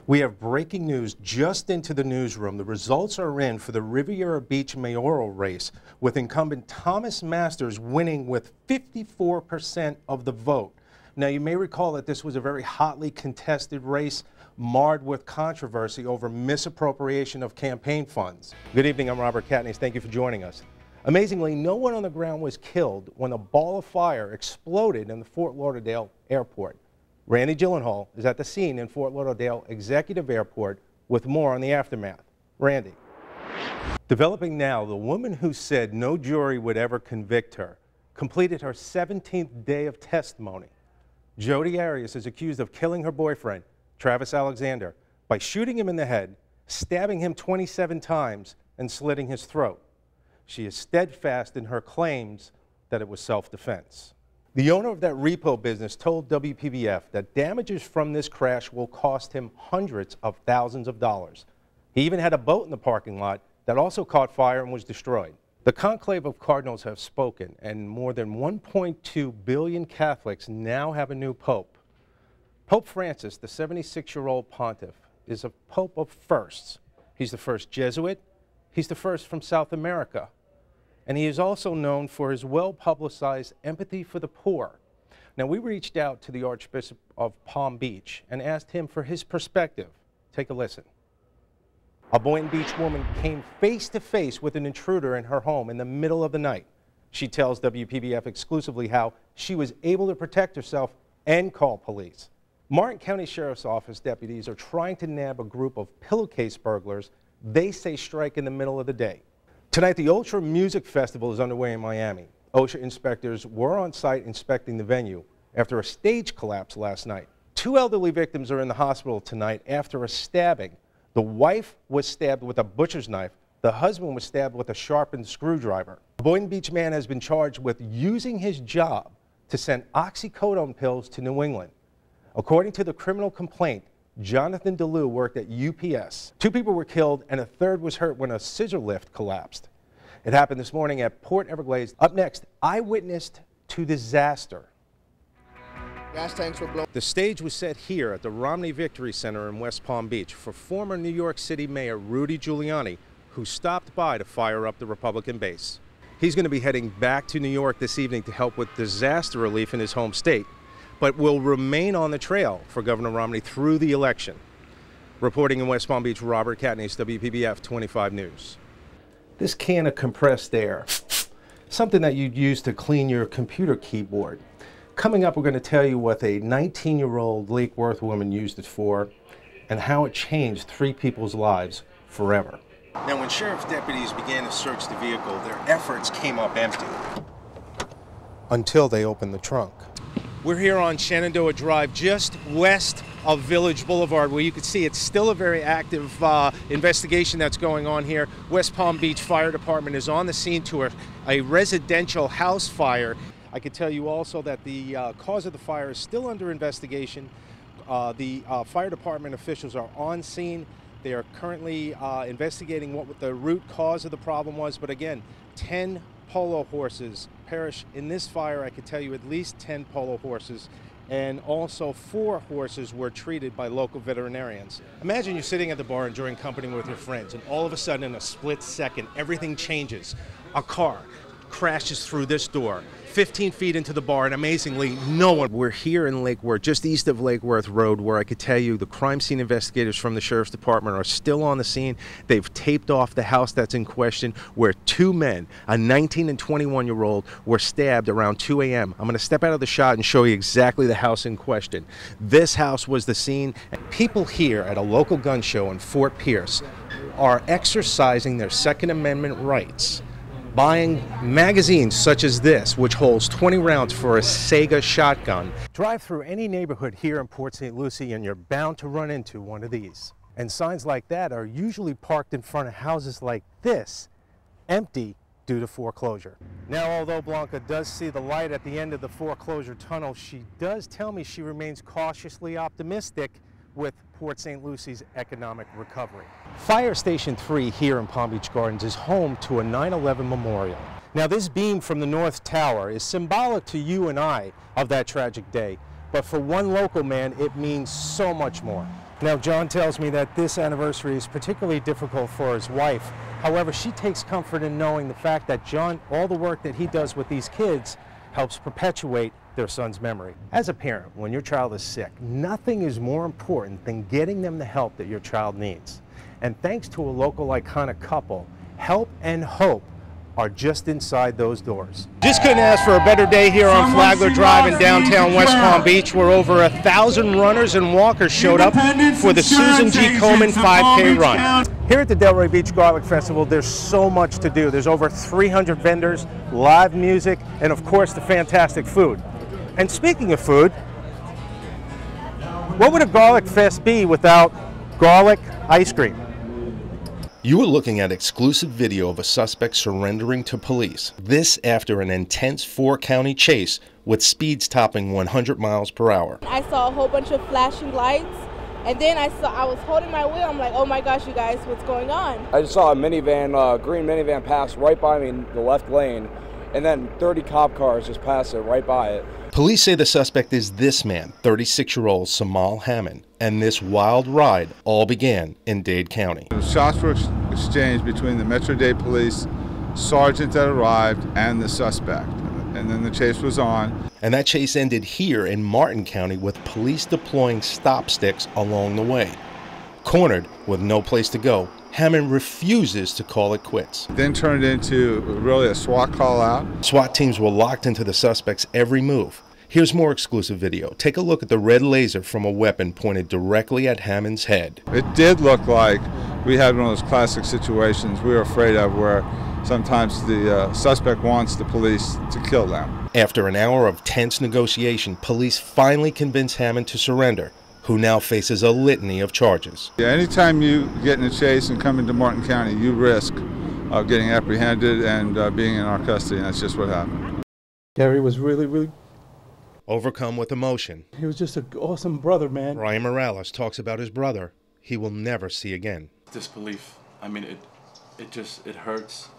We have breaking news just into the newsroom. The results are in for the Riviera Beach mayoral race, with incumbent Thomas Masters winning with 54% of the vote. Now, you may recall that this was a very hotly contested race, marred with controversy over misappropriation of campaign funds. Good evening, I'm Robert Catanese. Thank you for joining us. Amazingly, no one on the ground was killed when a ball of fire exploded in the Fort Lauderdale airport. Randy Gyllenhaal is at the scene in Fort Lauderdale Executive Airport with more on the aftermath. Randy. Developing now, the woman who said no jury would ever convict her completed her 17th day of testimony. Jodi Arias is accused of killing her boyfriend, Travis Alexander, by shooting him in the head, stabbing him 27 times, and slitting his throat. She is steadfast in her claims that it was self-defense. The owner of that repo business told WPBF that damages from this crash will cost him hundreds of thousands of dollars. He even had a boat in the parking lot that also caught fire and was destroyed. The conclave of cardinals have spoken, and more than 1.2 billion Catholics now have a new pope. Pope Francis, the 76-year-old pontiff, is a pope of firsts. He's the first Jesuit. He's the first from South America. And he is also known for his well-publicized empathy for the poor. Now, we reached out to the Archbishop of Palm Beach and asked him for his perspective. Take a listen. A Boynton Beach woman came face-to-face with an intruder in her home in the middle of the night. She tells WPBF exclusively how she was able to protect herself and call police. Martin County Sheriff's Office deputies are trying to nab a group of pillowcase burglars they say strike in the middle of the day. Tonight, the Ultra Music Festival is underway in Miami. OSHA inspectors were on site inspecting the venue after a stage collapse last night. 2 elderly victims are in the hospital tonight after a stabbing. The wife was stabbed with a butcher's knife. The husband was stabbed with a sharpened screwdriver. A Boynton Beach man has been charged with using his job to send oxycodone pills to New England. According to the criminal complaint, Jonathan DeLue worked at UPS. 2 people were killed and a 3rd was hurt when a scissor lift collapsed. It happened this morning at Port Everglades. Up next, eyewitness to disaster. Gas tanks were blown. The stage was set here at the Romney Victory Center in West Palm Beach for former New York City Mayor Rudy Giuliani, who stopped by to fire up the Republican base. He's going to be heading back to New York this evening to help with disaster relief in his home state, but will remain on the trail for Governor Romney through the election. Reporting in West Palm Beach, Robert Catanese, WPBF 25 News. This can of compressed air, something that you'd use to clean your computer keyboard. Coming up, we're going to tell you what a 19-year-old Lake Worth woman used it for and how it changed 3 people's lives forever. Now, when sheriff's deputies began to search the vehicle, their efforts came up empty until they opened the trunk. We're here on Shenandoah Drive, just west of Village Boulevard, where you can see it's still a very active investigation that's going on here. West Palm Beach Fire Department is on the scene to a residential house fire. I can tell you also that the cause of the fire is still under investigation. The fire department officials are on scene. They are currently investigating what the root cause of the problem was. But again, 10 polo horses perished in this fire. I could tell you at least 10 polo horses, and also 4 horses were treated by local veterinarians. Imagine you're sitting at the bar enjoying company with your friends, and all of a sudden in a split second everything changes. A car crashes through this door 15 feet into the bar, and amazingly, no one. We're here in Lake Worth, just east of Lake Worth Road, where I could tell you the crime scene investigators from the Sheriff's Department are still on the scene. They've taped off the house that's in question, where 2 men, a 19 and 21-year-old, were stabbed around 2 a.m. I'm going to step out of the shot and show you exactly the house in question. This house was the scene. People here at a local gun show in Fort Pierce are exercising their Second Amendment rights, buying magazines such as this, which holds 20 rounds for a Sega shotgun. Drive through any neighborhood here in Port St. Lucie and you're bound to run into one of these. And signs like that are usually parked in front of houses like this, empty due to foreclosure. Now, although Blanca does see the light at the end of the foreclosure tunnel, she does tell me she remains cautiously optimistic with Port St. Lucie's economic recovery. Fire Station 3 here in Palm Beach Gardens is home to a 9/11 memorial. Now, this beam from the North Tower is symbolic to you and I of that tragic day, but for one local man, it means so much more. Now, John tells me that this anniversary is particularly difficult for his wife. However, she takes comfort in knowing the fact that John, all the work that he does with these kids, helps perpetuate their son's memory. As a parent, when your child is sick, nothing is more important than getting them the help that your child needs. And thanks to a local iconic couple, help and hope are just inside those doors. Just couldn't ask for a better day here on Flagler Drive in downtown West Palm Beach, where over 1,000 runners and walkers showed up for the Susan G. Komen 5K run. Here at the Delray Beach Garlic Festival, there's so much to do. There's over 300 vendors, live music, and of course the fantastic food. And speaking of food, what would a garlic fest be without garlic ice cream? You are looking at exclusive video of a suspect surrendering to police. This after an intense 4-county chase with speeds topping 100 miles per hour. I saw a whole bunch of flashing lights, and then I was holding my wheel. I'm like, oh my gosh, you guys, what's going on? I just saw a minivan, green minivan pass right by me in the left lane, and then 30 cop cars just passed it right by it. Police say the suspect is this man, 36-year-old Samal Hammond, and this wild ride all began in Dade County. Shots were exchanged between the Metro-Dade police sergeant that arrived and the suspect, and then the chase was on. And that chase ended here in Martin County with police deploying stop sticks along the way. Cornered with no place to go, Hammond refuses to call it quits. Then turned into really a SWAT call out. SWAT teams were locked into the suspect's every move. Here's more exclusive video. Take a look at the red laser from a weapon pointed directly at Hammond's head. It did look like we had one of those classic situations we were afraid of where sometimes the suspect wants the police to kill them. After an hour of tense negotiation, police finally convince Hammond to surrender, who now faces a litany of charges. Yeah, anytime you get in a chase and come into Martin County, you risk getting apprehended and being in our custody, and that's just what happened. Gary was really Overcome with emotion, he was just an awesome brother, man. Ryan Morales talks about his brother he will never see again. Disbelief. I mean, it hurts.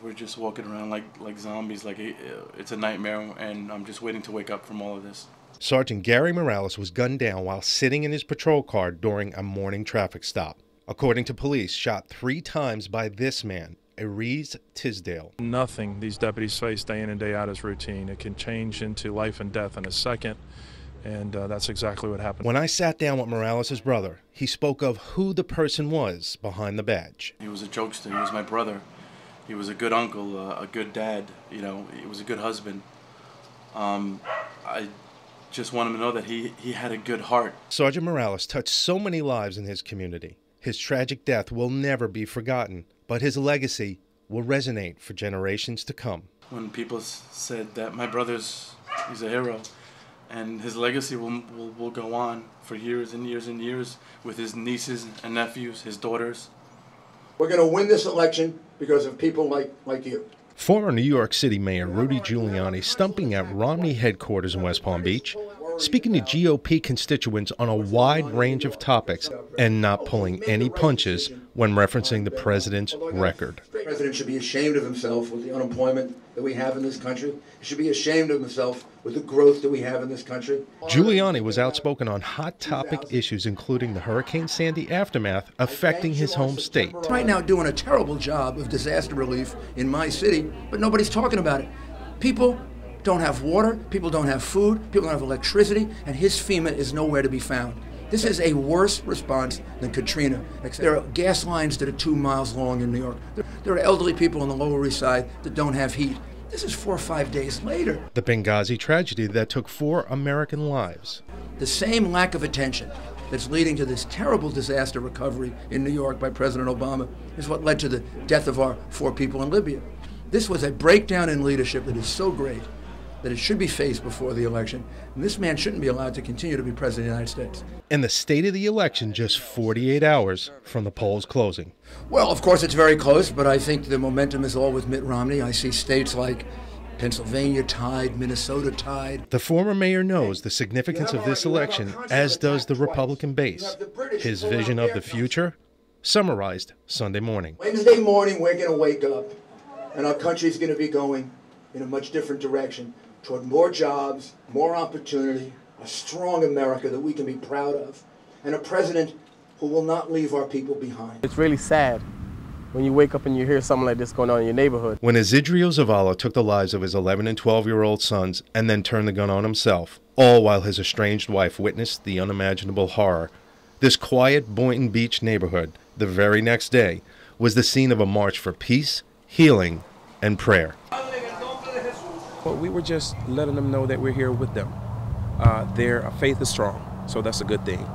We're just walking around like zombies, like it's a nightmare, and I'm just waiting to wake up from all of this. Sergeant Gary Morales was gunned down while sitting in his patrol car during a morning traffic stop. According to police, shot 3 times by this man, Aries Tisdale. Nothing these deputies face day in and day out is routine. It can change into life and death in a second, and that's exactly what happened. When I sat down with Morales' brother, he spoke of who the person was behind the badge. He was a jokester. He was my brother. He was a good uncle, a good dad. You know, he was a good husband. I just want him to know that he had a good heart. Sergeant Morales touched so many lives in his community. His tragic death will never be forgotten, but his legacy will resonate for generations to come. When people said that my brother's, he's a hero, and his legacy will go on for years and years and years with his nieces and nephews, his daughters. We're going to win this election because of people like you. Former New York City Mayor Rudy Giuliani stumping at Romney headquarters in West Palm Beach, speaking to GOP constituents on a wide range of topics and not pulling any punches when referencing the president's record. The president should be ashamed of himself with the unemployment that we have in this country. He should be ashamed of himself with the growth that we have in this country. Giuliani was outspoken on hot topic issues including the Hurricane Sandy aftermath affecting his home state. Right now doing a terrible job of disaster relief in my city, but nobody's talking about it. People don't have water, people don't have food, people don't have electricity, and his FEMA is nowhere to be found. This is a worse response than Katrina. There are gas lines that are 2 miles long in New York. There are elderly people on the Lower East Side that don't have heat. This is 4 or 5 days later. The Benghazi tragedy that took 4 American lives. The same lack of attention that's leading to this terrible disaster recovery in New York by President Obama is what led to the death of our 4 people in Libya. This was a breakdown in leadership that is so great that it should be faced before the election. And this man shouldn't be allowed to continue to be president of the United States. And the state of the election just 48 hours from the polls closing. Well, of course, it's very close, but I think the momentum is all with Mitt Romney. I see states like Pennsylvania tied, Minnesota tied. The former mayor knows the significance of this election, as does the Republican base. His vision of the future, summarized Sunday morning. Wednesday morning, we're going to wake up, and our country's going to be going in a much different direction, toward more jobs, more opportunity, a strong America that we can be proud of, and a president who will not leave our people behind. It's really sad when you wake up and you hear something like this going on in your neighborhood. When Isidro Zavala took the lives of his 11 and 12-year-old sons and then turned the gun on himself, all while his estranged wife witnessed the unimaginable horror, this quiet Boynton Beach neighborhood, the very next day, was the scene of a march for peace, healing, and prayer. Well, we were just letting them know that we're here with them. Their faith is strong, so that's a good thing.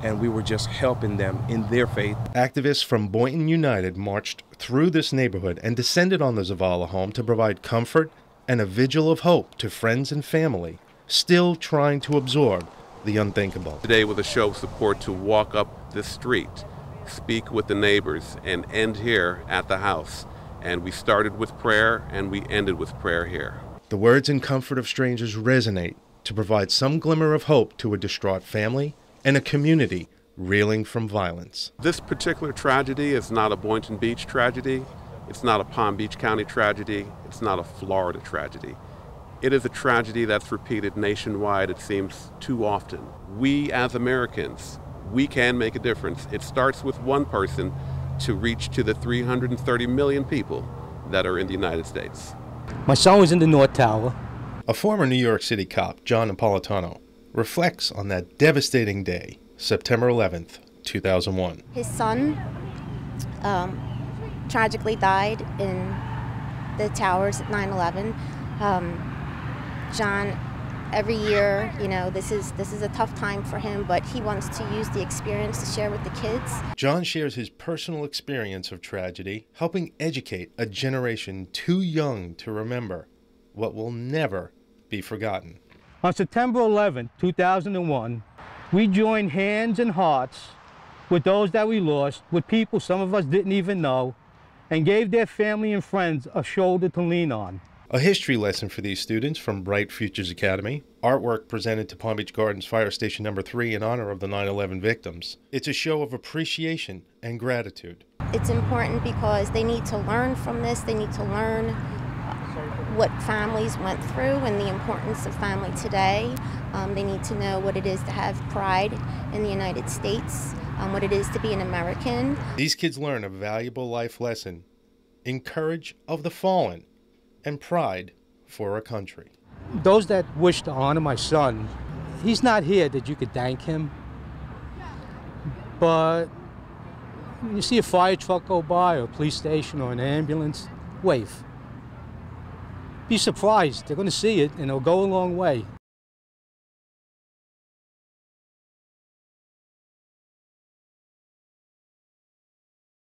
And we were just helping them in their faith. Activists from Boynton United marched through this neighborhood and descended on the Zavala home to provide comfort and a vigil of hope to friends and family, still trying to absorb the unthinkable. Today was a show of support to walk up the street, speak with the neighbors, and end here at the house. And we started with prayer and we ended with prayer here. The words and comfort of strangers resonate to provide some glimmer of hope to a distraught family and a community reeling from violence. This particular tragedy is not a Boynton Beach tragedy. It's not a Palm Beach County tragedy. It's not a Florida tragedy. It is a tragedy that's repeated nationwide, it seems, too often. We as Americans, we can make a difference. It starts with one person to reach to the 330 million people that are in the United States. My son was in the North Tower. A former New York City cop, John Napolitano, reflects on that devastating day, September 11th, 2001. His son tragically died in the towers at 9/11. John, every year, you know, this is a tough time for him, but he wants to use the experience to share with the kids. John shares his personal experience of tragedy, helping educate a generation too young to remember what will never be forgotten. On September 11, 2001, we joined hands and hearts with those that we lost, with people some of us didn't even know, and gave their family and friends a shoulder to lean on. A history lesson for these students from Bright Futures Academy. Artwork presented to Palm Beach Gardens Fire Station Number 3 in honor of the 9/11 victims. It's a show of appreciation and gratitude. It's important because they need to learn from this. They need to learn what families went through and the importance of family today. They need to know what it is to have pride in the United States, what it is to be an American. These kids learn a valuable life lesson in courage of the fallen and pride for a country. Those that wish to honor my son, he's not here that you could thank him. But when you see a fire truck go by, or a police station, or an ambulance, wave. Be surprised. They're going to see it, and it'll go a long way.